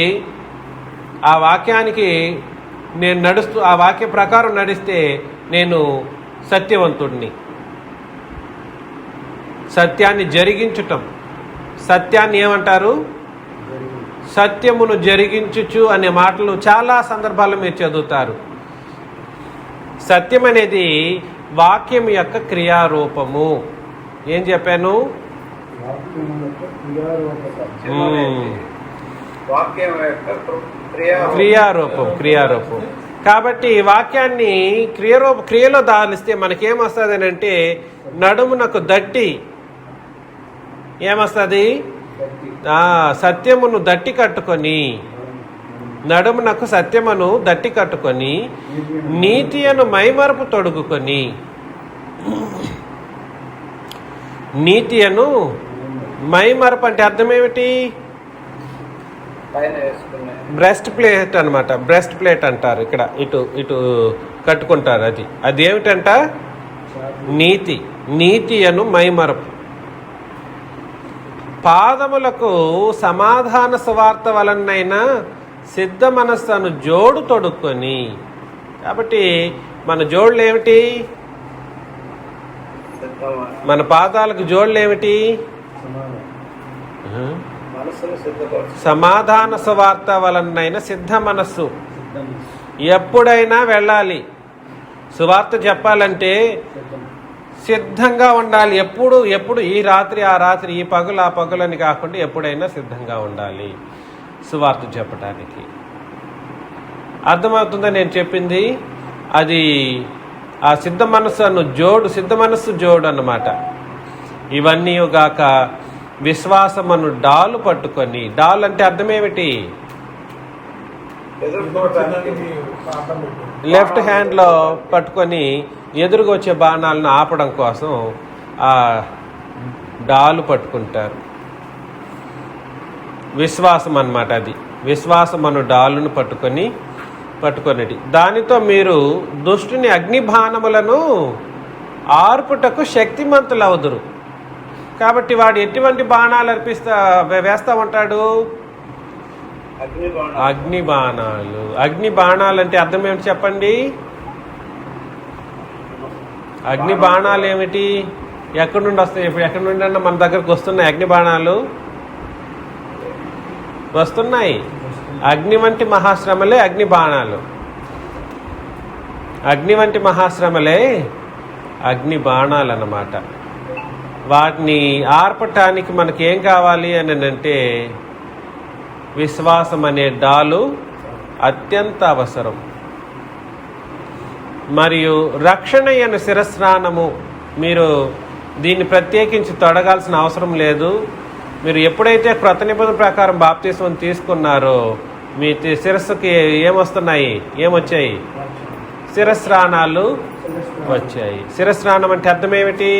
[SPEAKER 1] ఆ వాక్యానికి నేను ఆ వాక్య ప్రకారం నడిస్తే నేను సత్యవంతుడిని. సత్యాన్ని జరిగించటం, సత్యాన్ని ఏమంటారు? సత్యమును జరిగించుచు అనే మాటలు చాలా సందర్భాల్లో మీరు చదువుతారు. సత్యం అనేది వాక్యం యొక్క క్రియారూపము. ఏం చెప్పాను? క్రియారూపం. కాబట్టి వాక్యాన్ని క్రియలో దాలిస్తే మనకేమొస్తుంది అని అంటే, నడుమునకు దట్టి ఏమొస్తుంది? సత్యమును దట్టి కట్టుకొని, నడుమునకు సత్యమును దట్టి కట్టుకొని, నీతియను మైమరపు తొడుగుకొని. నీతియను మైమరపు అంటే అర్థం ఏమిటి? బ్రెస్ట్ ప్లేట్ అనమాట. బ్రెస్ట్ ప్లేట్ అంటారు. ఇక్కడ ఇటు కట్టుకుంటారు. అది ఏమిటంట? నీతియను మైమరపు. పాదములకు సమాధాన సువార్త వలనైనా సిద్ధ మనస్సును జోడు తొడుక్కొని. కాబట్టి మన జోడులు ఏమిటి? మన పాదాలకు జోడులు ఏమిటి? సమాధాన సువార్త వలనైనా సిద్ధ మనస్సు. ఎప్పుడైనా వెళ్ళాలి. సువార్త చెప్పాలంటే సిద్ధంగా ఉండాలి. ఎప్పుడు ఈ రాత్రి ఆ రాత్రి, ఈ పగులు ఆ పగులని కాకుండా ఎప్పుడైనా సిద్ధంగా ఉండాలి సువార్త చెప్పడానికి. అర్థమవుతుందా నేను చెప్పింది? అది ఆ సిద్ధ మనస్సు జోడు అన్నమాట. ఇవన్నీ గాక విశ్వాసమను డాలు పట్టుకొని, డాల్ అంటే అర్థం ఏమిటి? లెఫ్ట్ హ్యాండ్లో పట్టుకొని ఎదురుగా వచ్చే బాణాలను ఆపడం కోసం ఆ డాలు పట్టుకుంటారు. విశ్వాసం అన్నమాట. అది విశ్వాసమను డాలును పట్టుకొనిటి. దానితో మీరు దుష్టుని అగ్నిబాణములను ఆర్పుటకు శక్తిమంతులవుదురు. కాబట్టి వాడు ఎటువంటి బాణాలు వేస్తా ఉంటాడు? అగ్ని బాణాలు. అగ్ని బాణాలు అంటే అర్థం ఏమిటి చెప్పండి? అగ్ని బాణాలు ఏమిటి? ఎక్కడి నుండి వస్తాయి? ఇప్పుడు ఎక్కడి నుండి అన్నా మన దగ్గరకు వస్తున్నాయి అగ్ని బాణాలు? వస్తున్నాయి. అగ్ని వంటి మహాశ్రమలే అగ్ని బాణాలు. అగ్ని వంటి మహాశ్రమలే అగ్ని బాణాలు అన్నమాట. వాటిని ఆర్పటానికి మనకేం కావాలి అని అంటే విశ్వాసం అనే డాలు అత్యంత అవసరం. మరియు రక్షణ అయిన శిరస్నానము, మీరు దీన్ని ప్రత్యేకించి తొడగాల్సిన అవసరం లేదు. మీరు ఎప్పుడైతే క్రొత్త నిబంధన ప్రకారం బాప్తిస్మం తీసుకున్నారో మీ శిరస్సుకి ఏమొస్తున్నాయి? ఏమొచ్చాయి? శిరస్నానాలు వచ్చాయి. శిరస్నానం అంటే అర్థం ఏమిటి?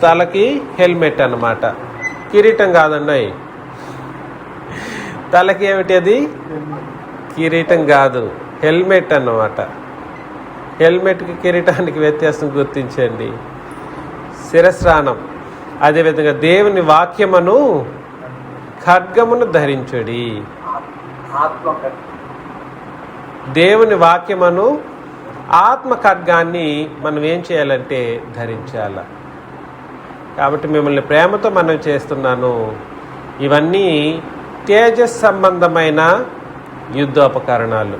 [SPEAKER 1] తలకి హెల్మెట్ అన్నమాట. కిరీటం కాదండి. తలకి ఏమిటి అది? కిరీటం కాదు, హెల్మెట్ అన్నమాట. హెల్మెట్కి కిరీటానికి వ్యత్యాసం గుర్తించండి. శిరస్నానం. అదేవిధంగా దేవుని వాక్యమును ఖడ్గమును ధరించుడి. దేవుని వాక్యమును ఆత్మ ఖడ్గాన్ని మనం ఏం చేయాలంటే ధరించాల. కాబట్టి మిమ్మల్ని ప్రేమతో మనం చేస్తున్నాను. ఇవన్నీ తేజస్ సంబంధమైన యుద్ధోపకరణాలు.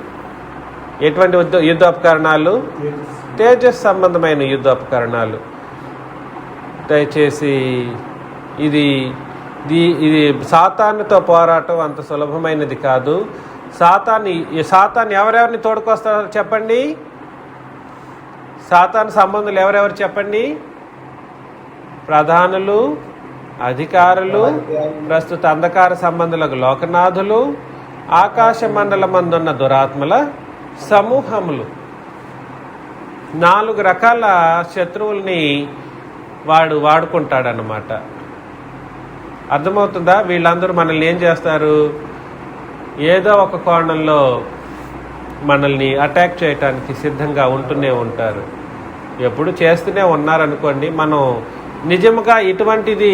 [SPEAKER 1] ఎటువంటి యుద్ధోపకరణాలు? తేజస్ సంబంధమైన యుద్ధోపకరణాలు. దయచేసి ఇది సాతానుతో పోరాటం అంత సులభమైనది కాదు. సాతాను ఎవరెవరిని తోడుకొస్తారో చెప్పండి. సాతాను సంబంధులు ఎవరెవరు చెప్పండి? ప్రధానులు, అధికారులు, ప్రస్తుత అంధకార సంబంధులకు లోకనాథులు, ఆకాశ మండలమందున్న దురాత్మల సమూహములు. 4 రకాల శత్రువుల్ని వాడుకుంటాడన్నమాట. అర్థమవుతుందా? వీళ్ళందరూ మనల్ని ఏం చేస్తారు? ఏదో ఒక కోణంలో మనల్ని అటాక్ చేయటానికి సిద్ధంగా ఉంటూనే ఉంటారు. ఎప్పుడు చేస్తూనే ఉన్నారనుకోండి. మనం నిజంగా ఇటువంటిది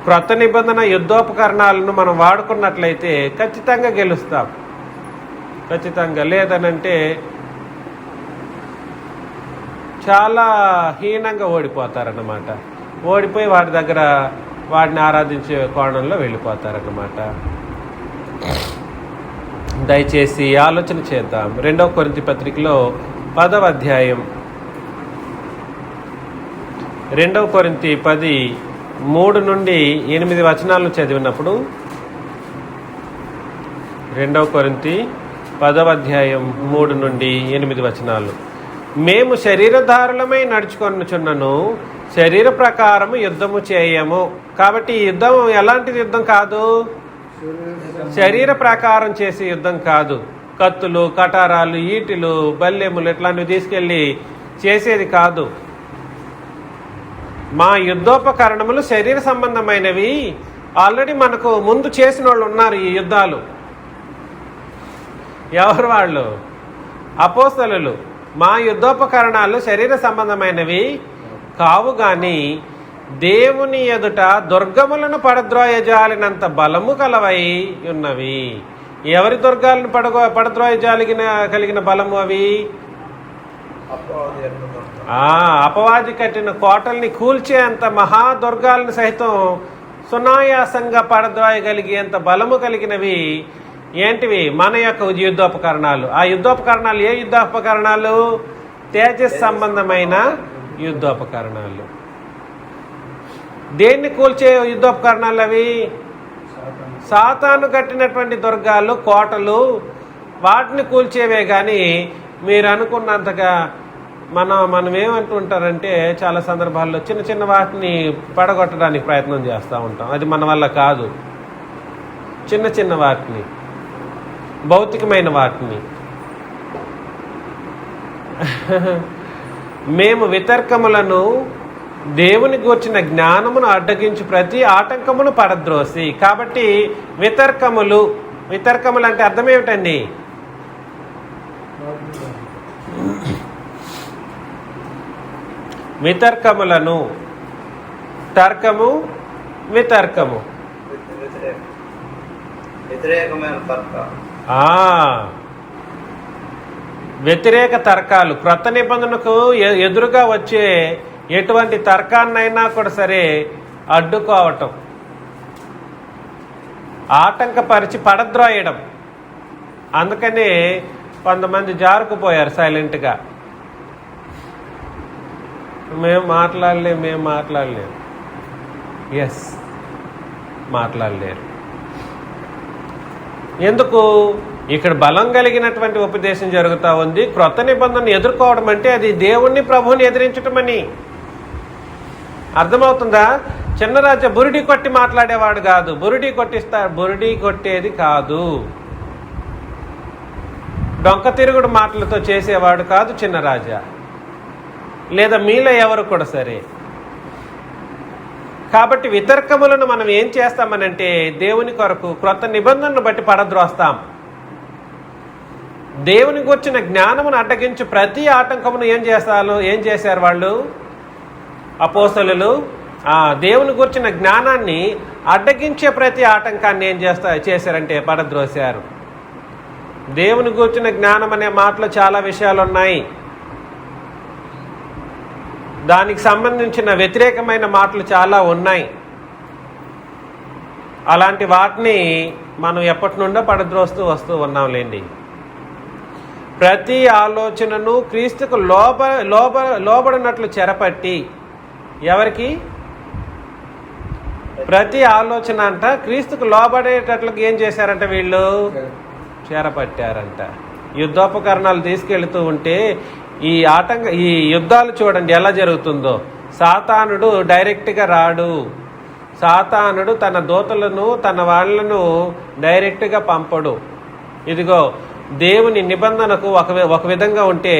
[SPEAKER 1] క్రొత్త నిబంధన యుద్ధోపకరణాలను మనం వాడుకున్నట్లయితే ఖచ్చితంగా గెలుస్తాం. ఖచ్చితంగా. లేదనంటే చాలా హీనంగా ఓడిపోతారన్నమాట. ఓడిపోయి వాడిని ఆరాధించే కోణంలో వెళ్ళిపోతారన్నమాట. దయచేసి ఆలోచన చేద్దాం. 2వ కొరింథీ పత్రికలో 10వ అధ్యాయం 2వ కొరింథీ 10:3 నుండి 8 వచనాలను చదివినప్పుడు 2వ కొరింథీ 10వ అధ్యాయం 3 నుండి 8 వచనాలు. మేము శరీరధారులమై నడుచుకొనుచున్నను, శరీర ప్రకారము యుద్ధము చేయము. కాబట్టి ఈ యుద్ధం ఎలాంటిది యుద్ధం కాదు? శరీర ప్రకారం చేసే యుద్ధం కాదు. కత్తులు, కటారాలు, ఈటెలు, బల్లెములు ఇట్లాంటివి తీసుకెళ్ళి చేసేది కాదు. మా యుద్ధోపకరణములు శరీర సంబంధమైనవి. ఆల్రెడీ మనకు ముందు చేసిన వాళ్ళు ఉన్నారు ఈ యుద్ధాలు. ఎవరు వాళ్ళు? అపోస్తలులు. మా యుద్ధోపకరణాలు శరీర సంబంధమైనవి కావు గాని దేవుని ఎదుట దుర్గములను పడద్రోయజాలినంత బలము కలవై ఉన్నవి. ఎవరి దుర్గాలను కలిగిన బలము అవి? అపవాది కట్టిన కోటల్ని కూల్చేంత మహాదుర్గాలను సైతం సునాయాసంగా పడద్రోయగలిగేంత బలము కలిగినవి ఏంటివి? మన యొక్క యుద్ధోపకరణాలు. ఆ యుద్ధోపకరణాలు ఏ యుద్ధోపకరణాలు? తేజస్ సంబంధమైన యుద్ధోపకరణాలు. దేన్ని కూల్చే యుద్ధోపకరణాలు అవి? సాతాను కట్టినటువంటి దుర్గాలు, కోటలు, వాటిని కూల్చేవే కానీ మీరు అనుకున్నంతగా మనం ఏమంటుంటారంటే చాలా సందర్భాల్లో చిన్న చిన్న వాటిని పడగొట్టడానికి ప్రయత్నం చేస్తూ ఉంటాం. అది మన వల్ల కాదు. చిన్న చిన్న వాటిని, భౌతికమైన వాటిని మేము వితర్కములను దేవుని గూర్చిన జ్ఞానమును అడ్డగించి ప్రతి ఆటంకమును పడద్రోసి. కాబట్టి వితర్కములు అంటే అర్థం ఏమిటండి? వితర్కములను, తర్కము, వితర్కము, వ్యతిరేక తర్కాలు. క్రొత్త నిబంధనకు ఎదురుగా వచ్చే ఎటువంటి తర్కాన్నైనా కూడా సరే అడ్డుకోవటం, ఆటంకపరిచి పడద్రోయడం. అందుకనే కొంతమంది జారుకుపోయారు సైలెంట్గా. మేము మాట్లాడలేము. ఎస్, మాట్లాడలేరు. ఎందుకు? ఇక్కడ బలం కలిగినటువంటి ఉపదేశం జరుగుతూ ఉంది. క్రొత్త నిబంధనను ఎదుర్కోవడం అంటే అది దేవుణ్ణి, ప్రభువుని ఎదిరించటమని. అర్థమవుతుందా? చిన్నరాజా బురిడి కొట్టి మాట్లాడేవాడు కాదు. బురిడి కొట్టేది కాదు. డొంక తిరుగుడు మాటలతో చేసేవాడు కాదు చిన్నరాజా, లేదా మీలో ఎవరు కూడా సరే. కాబట్టి వితర్కములను మనం ఏం చేస్తామనంటే దేవుని కొరకు క్రొత్త నిబంధనను బట్టి పడద్రోస్తాం. దేవుని గురించిన జ్ఞానమును అడ్డగించి ప్రతి ఆటంకమును ఏం చేశారు వాళ్ళు? అపోస్తలులు దేవుని గురించిన జ్ఞానాన్ని అడ్డగించే ప్రతి ఆటంకాన్ని ఏం చేశారంటే పడద్రోశారు. దేవుని గురించిన జ్ఞానం అనే మాటలో చాలా విషయాలు ఉన్నాయి. దానికి సంబంధించిన వ్యతిరేకమైన మాటలు చాలా ఉన్నాయి. అలాంటి వాటిని మనం ఎప్పటి నుండో వస్తూ ఉన్నాంలేండి. ప్రతి ఆలోచనను క్రీస్తుకు లోబడినట్లు చెరపట్టి. ఎవరికి? ప్రతి ఆలోచన అంట క్రీస్తుకు లోబడేటట్లుగా ఏం చేశారంట? వీళ్ళు చెరపట్టారంట. యుద్ధోపకరణాలు తీసుకెళ్తూ ఉంటే ఈ యుద్ధాలు చూడండి ఎలా జరుగుతుందో. సాతానుడు డైరెక్ట్గా రాడు. సాతానుడు తన దూతలను, తన వాళ్ళను డైరెక్ట్గా పంపడు. ఇదిగో దేవుని నిబంధనకు ఒక విధంగా ఉంటే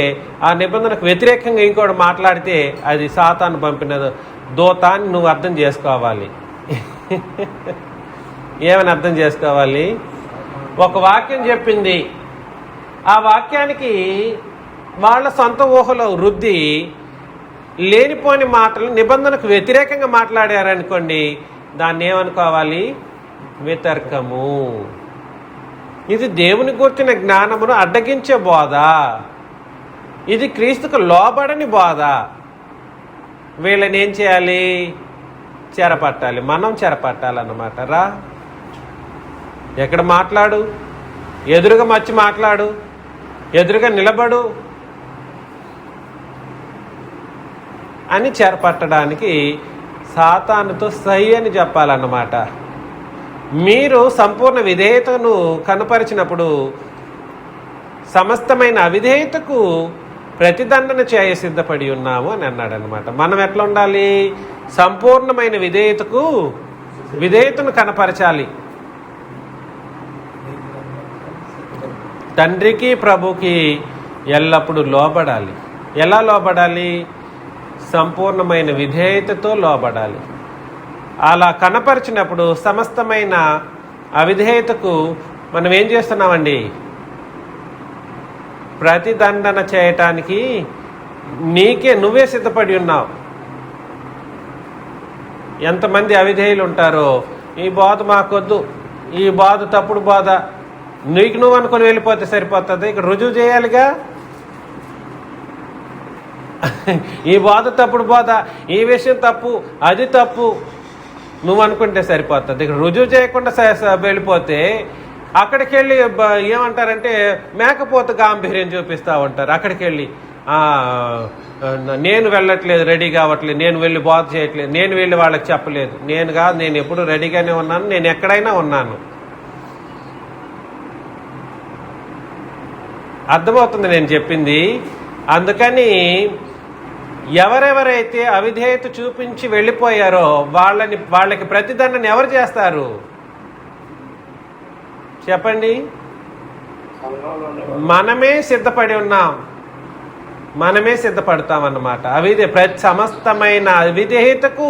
[SPEAKER 1] ఆ నిబంధనకు వ్యతిరేకంగా ఇంకోటి మాట్లాడితే అది సాతాను పంపిన దూత అని నువ్వు అర్థం చేసుకోవాలి. ఏమని అర్థం చేసుకోవాలి? ఒక వాక్యం చెప్పింది, ఆ వాక్యానికి వాళ్ళ సొంత ఊహలో వృద్ధి లేనిపోని మాటలు నిబంధనకు వ్యతిరేకంగా మాట్లాడారనుకోండి, దాన్ని ఏమనుకోవాలి? వితర్కము. ఇది దేవుని గురించిన జ్ఞానమును అడ్డగించే బోధ. ఇది క్రీస్తుకు లోబడని బోధ. వీళ్ళని ఏం చేయాలి? చెరపట్టాలి. మనం చెరపట్టాలన్నమాట. రా, ఎక్కడ మాట్లాడు, ఎదురుగా మర్చి మాట్లాడు, ఎదురుగా నిలబడు అని చెరపట్టడానికి సాతానుతో సై అని చెప్పాలన్నమాట. మీరు సంపూర్ణ విధేయతను కనపరిచినప్పుడు సమస్తమైన అవిధేయతకు ప్రతిదండన చేయ సిద్ధపడి ఉన్నాము అని అన్నాడు అనమాట. మనం ఎట్లా ఉండాలి? సంపూర్ణమైన విధేయతను కనపరచాలి. తండ్రికి ప్రభుకి ఎల్లప్పుడూ లోబడాలి. ఎలా లోబడాలి? సంపూర్ణమైన విధేయతతో లోబడాలి. అలా కనపరిచినప్పుడు సమస్తమైన అవిధేయతకు మనం ఏం చేస్తున్నామండి? ప్రతిదండన చేయటానికి నువ్వే సిద్ధపడి ఉన్నావు. ఎంతమంది అవిధేయులు ఉంటారో, ఈ బోధ మాకొద్దు, ఈ బోధ తప్పుడు బోధ, నువ్వు అనుకుని వెళ్ళిపోతే సరిపోతుంది. ఇక్కడ రుజువు చేయాలిగా. ఈ బోధ తప్పుడు బోధ, ఈ విషయం తప్పు, అది తప్పు నువ్వు అనుకుంటే సరిపోతుంది. ఇక్కడ రుజువు చేయకుండా వెళ్ళిపోతే అక్కడికి వెళ్ళి ఏమంటారంటే మేకపోతు గాంభీర్యం చూపిస్తూ ఉంటారు. అక్కడికి వెళ్ళి నేను వెళ్ళట్లేదు, రెడీ కావట్లేదు, నేను వెళ్ళి బోధ చేయట్లేదు, నేను వెళ్ళి వాళ్ళకి చెప్పలేదు. నేను ఎప్పుడు రెడీగానే ఉన్నాను, నేను ఎక్కడైనా ఉన్నాను. అర్థమవుతుంది నేను చెప్పింది? అందుకని ఎవరెవరైతే అవిధేయత చూపించి వెళ్ళిపోయారో వాళ్ళకి ప్రతిదండన ఎవరు చేస్తారు చెప్పండి? మనమే సిద్ధపడి ఉన్నాం, మనమే సిద్ధపడతామన్నమాట. సమస్తమైన అవిధేయతకు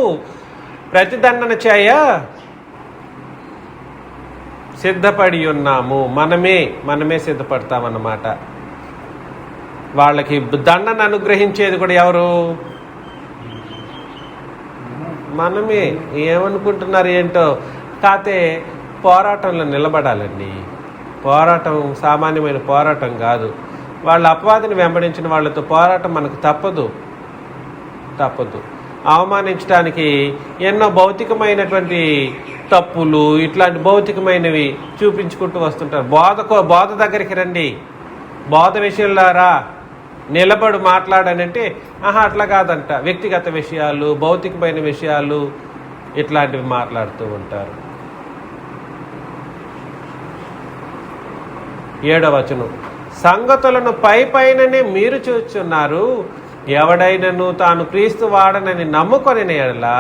[SPEAKER 1] ప్రతిదండన చేయ సిద్ధపడి ఉన్నాము. మనమే సిద్ధపడతామన్నమాట. వాళ్ళకి దండన అనుగ్రహించేది కూడా ఎవరు? మనమే. ఏమనుకుంటున్నారు ఏంటో? కాతే పోరాటంలో నిలబడాలండి. పోరాటం సామాన్యమైన పోరాటం కాదు. వాళ్ళ అపవాదిని వెంబడించిన వాళ్ళతో పోరాటం మనకు తప్పదు. అవమానించడానికి ఎన్నో భౌతికమైనటువంటి తప్పులు, ఇట్లాంటి భౌతికమైనవి చూపించుకుంటూ వస్తుంటారు. బోధ దగ్గరికి రండి, బోధ విషయంలారా నిలబడు మాట్లాడనంటే అట్లా కాదంట. వ్యక్తిగత విషయాలు, భౌతికమైన విషయాలు ఇట్లాంటివి మాట్లాడుతూ ఉంటారు. 7వ వచనం, సంగతులను పైననే మీరు చూచున్నారు. ఎవడైనను తాను క్రీస్తు వాడనని నమ్ముకొని ఎడలా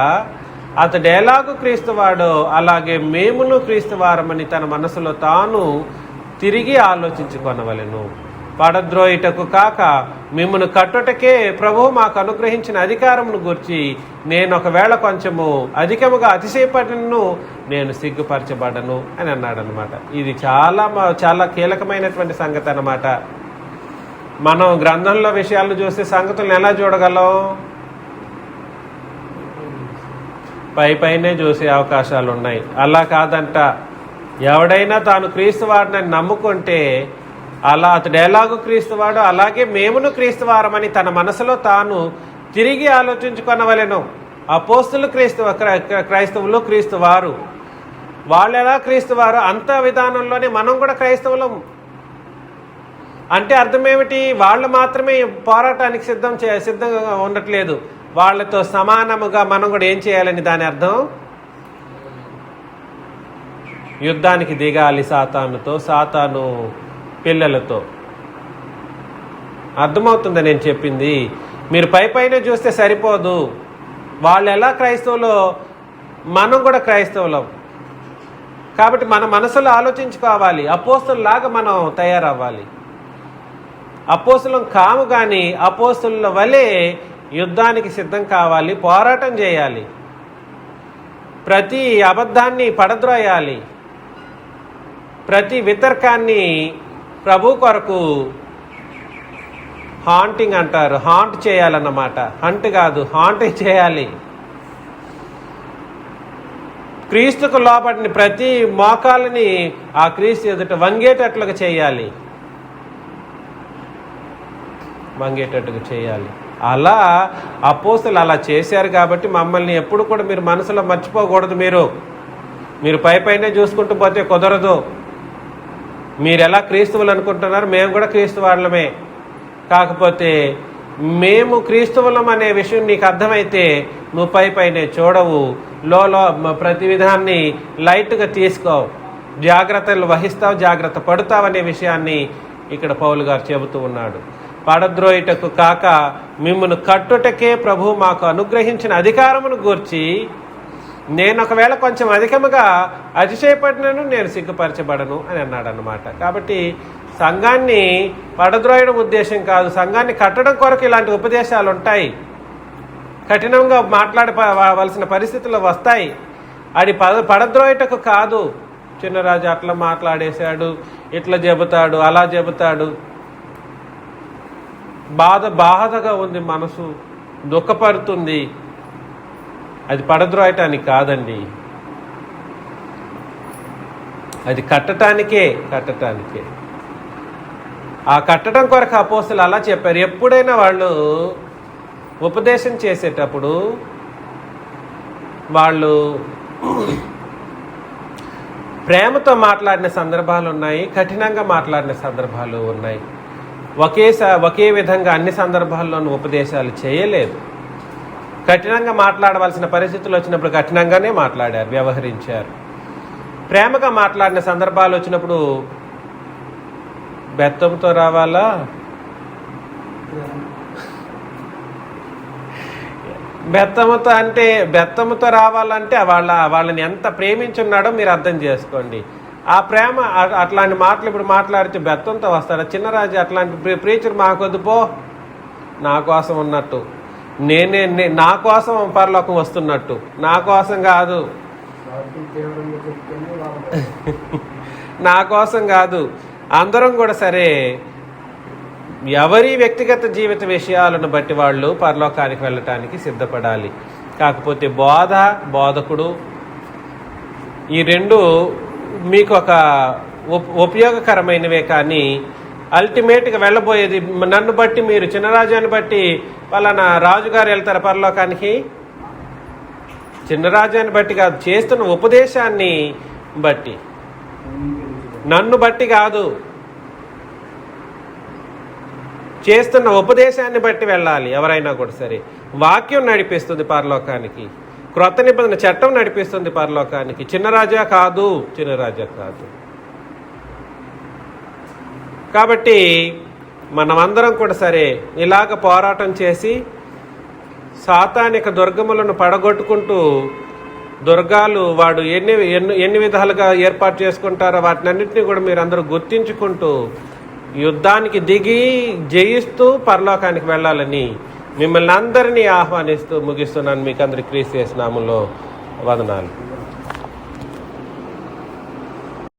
[SPEAKER 1] అతడు ఎలాగూ క్రీస్తు వాడో అలాగే మేమును క్రీస్తు వారమని తన మనసులో తాను తిరిగి ఆలోచించుకొనవలెను. పడద్రోయుటకు కాక మిమ్మను కట్టుటకే ప్రభువు మాకు అనుగ్రహించిన అధికారమును గురించి నేను ఒకవేళ కొంచెము అధికముగా అతిశయపడను, నేను సిగ్గుపరచబడను అని అన్నాడనమాట. ఇది చాలా చాలా కీలకమైనటువంటి సంగతి అన్నమాట. మనం గ్రంథంలో విషయాలను చూస్తే సంగతులను ఎలా చూడగలం? పైనే చూసే అవకాశాలు ఉన్నాయి. అలా కాదంట. ఎవడైనా తాను క్రీస్తు వాడిని నమ్ముకుంటే అతడు ఎలాగూ క్రీస్తువాడు అలాగే మేమును క్రీస్తువారమని తన మనసులో తాను తిరిగి ఆలోచించుకొనవలెను. అపోస్తులు క్రైస్తవులు క్రీస్తువారు. వాళ్ళు ఎలా క్రీస్తువారు అంత విధానంలోనే మనం కూడా క్రైస్తవులం. అంటే అర్థం ఏమిటి? వాళ్ళు మాత్రమే పోరాటానికి సిద్ధంగా ఉండట్లేదు, వాళ్ళతో సమానముగా మనం కూడా ఏం చేయాలని దాని అర్థం? యుద్ధానికి దిగాలి సాతాను పిల్లలతో. అర్థమవుతుందా నేను చెప్పింది? మీరు పైనే చూస్తే సరిపోదు. వాళ్ళు ఎలా క్రైస్తవులో మనం కూడా క్రైస్తవులం. కాబట్టి మన మనసులో ఆలోచించుకోవాలి. అపోస్తుల్లాగా మనం తయారవ్వాలి. అపోస్తులం కాము కానీ అపోస్తుల వలె యుద్ధానికి సిద్ధం కావాలి, పోరాటం చేయాలి, ప్రతి అబద్ధాన్ని పడద్రోయాలి, ప్రతి వితర్కాన్ని ప్రభు కొరకు హాంటింగ్ అంటారు, హాంట్ చేయాలన్నమాట. హంట్ కాదు, హాంట్ చేయాలి. క్రీస్తుకు లోబడిన ప్రతి మోకాలని ఆ క్రీస్తు ఎదుట వంగేటట్లుగా చేయాలి. అలా అపోస్తులు అలా చేశారు కాబట్టి మమ్మల్ని ఎప్పుడు కూడా మీరు మనసులో మర్చిపోకూడదు. మీరు పైనే చూసుకుంటూ పోతే కుదరదు. మీరు ఎలా క్రీస్తువులు అనుకుంటున్నారు, మేము కూడా క్రీస్తు వాళ్ళమే. కాకపోతే మేము క్రీస్తువులం అనే విషయం నీకు అర్థమైతే నువ్వు పైనే చూడవు, ప్రతి విధాన్ని లైట్గా తీసుకోవు, జాగ్రత్తలు వహిస్తావు, జాగ్రత్త పడుతావు అనే విషయాన్ని ఇక్కడ పౌలు గారు చెబుతూ ఉన్నాడు. పడద్రోయుటకు కాక మిమ్మల్ని కట్టుటకే ప్రభు మాకు అనుగ్రహించిన అధికారమును గూర్చి నేను ఒకవేళ కొంచెం అధికముగా అతిశయపడినను నేను సిగ్గుపరచబడను అని అన్నాడు అన్నమాట. కాబట్టి సంఘాన్ని పడద్రోయడం ఉద్దేశం కాదు, సంఘాన్ని కట్టడం కొరకు ఇలాంటి ఉపదేశాలు ఉంటాయి. కఠినంగా మాట్లాడవలసిన పరిస్థితులు వస్తాయి. అది పడద్రోయటకు కాదు. చిన్నరాజు అట్లా మాట్లాడేశాడు, ఇట్లా చెబుతాడు, అలా చెబుతాడు, బాధగా ఉంది, మనసు దుఃఖపడుతుంది. అది పడద్రోయటానికి కాదండి, అది కట్టడానికే. ఆ కట్టడం కొరకు అపోస్తలులు అలా చెప్పారు. ఎప్పుడైనా వాళ్ళు ఉపదేశం చేసేటప్పుడు వాళ్ళు ప్రేమతో మాట్లాడిన సందర్భాలు ఉన్నాయి, కఠినంగా మాట్లాడిన సందర్భాలు ఉన్నాయి. ఒకే విధంగా అన్ని సందర్భాల్లోనూ ఉపదేశాలు చేయలేదు. కఠినంగా మాట్లాడవలసిన పరిస్థితులు వచ్చినప్పుడు కఠినంగానే మాట్లాడారు, వ్యవహరించారు. ప్రేమగా మాట్లాడిన సందర్భాలు వచ్చినప్పుడు బెత్తంతో రావాలా, బెత్తముతో అంటే బెత్తముతో రావాలంటే వాళ్ళని ఎంత ప్రేమించున్నాడో మీరు అర్థం చేసుకోండి. ఆ ప్రేమ అట్లాంటి మాటలు ఇప్పుడు మాట్లాడితే బెత్తంతో వస్తాడు చిన్నరాజు. అట్లాంటి ప్రీచర్ మాకొద్దు పో, నా కోసం ఉన్నట్టు, నా కోసం పరలోకం వస్తున్నట్టు, నా కోసం కాదు, నా కోసం కాదు. అందరం కూడా సరే ఎవరి వ్యక్తిగత జీవిత విషయాలను బట్టి వాళ్ళు పరలోకానికి వెళ్ళటానికి సిద్ధపడాలి. కాకపోతే బోధకుడు ఈ రెండు మీకు ఒక ఉపయోగకరమైనవే, కానీ అల్టిమేట్గా వెళ్ళబోయేది నన్ను బట్టి, మీరు చిన్నరాజాన్ని బట్టి పలానా రాజుగారు వెళ్తారు పరలోకానికి, చిన్నరాజాన్ని బట్టి కాదు, చేస్తున్న ఉపదేశాన్ని బట్టి, నన్ను బట్టి కాదు, చేస్తున్న ఉపదేశాన్ని బట్టి వెళ్ళాలి. ఎవరైనా కూడా సరే వాక్యం నడిపిస్తుంది పరలోకానికి, క్రొత్త నిబంధన చట్టం నడిపిస్తుంది పరలోకానికి. చిన్నరాజా కాదు. కాబట్టి మనమందరం కూడా సరే ఇలాగ పోరాటం చేసి సాతానిక దుర్గములను పడగొట్టుకుంటూ, దుర్గాలు వాడు ఎన్ని విధాలుగా ఏర్పాటు చేసుకుంటారో వాటినన్నింటినీ కూడా మీరు అందరూ గుర్తించుకుంటూ యుద్ధానికి దిగి జయిస్తూ పరలోకానికి వెళ్ళాలని మిమ్మల్ని అందరినీ ఆహ్వానిస్తూ ముగిస్తున్నాను. మీకు అందరి క్రీస్తు యేసు నామములో వందనాలు.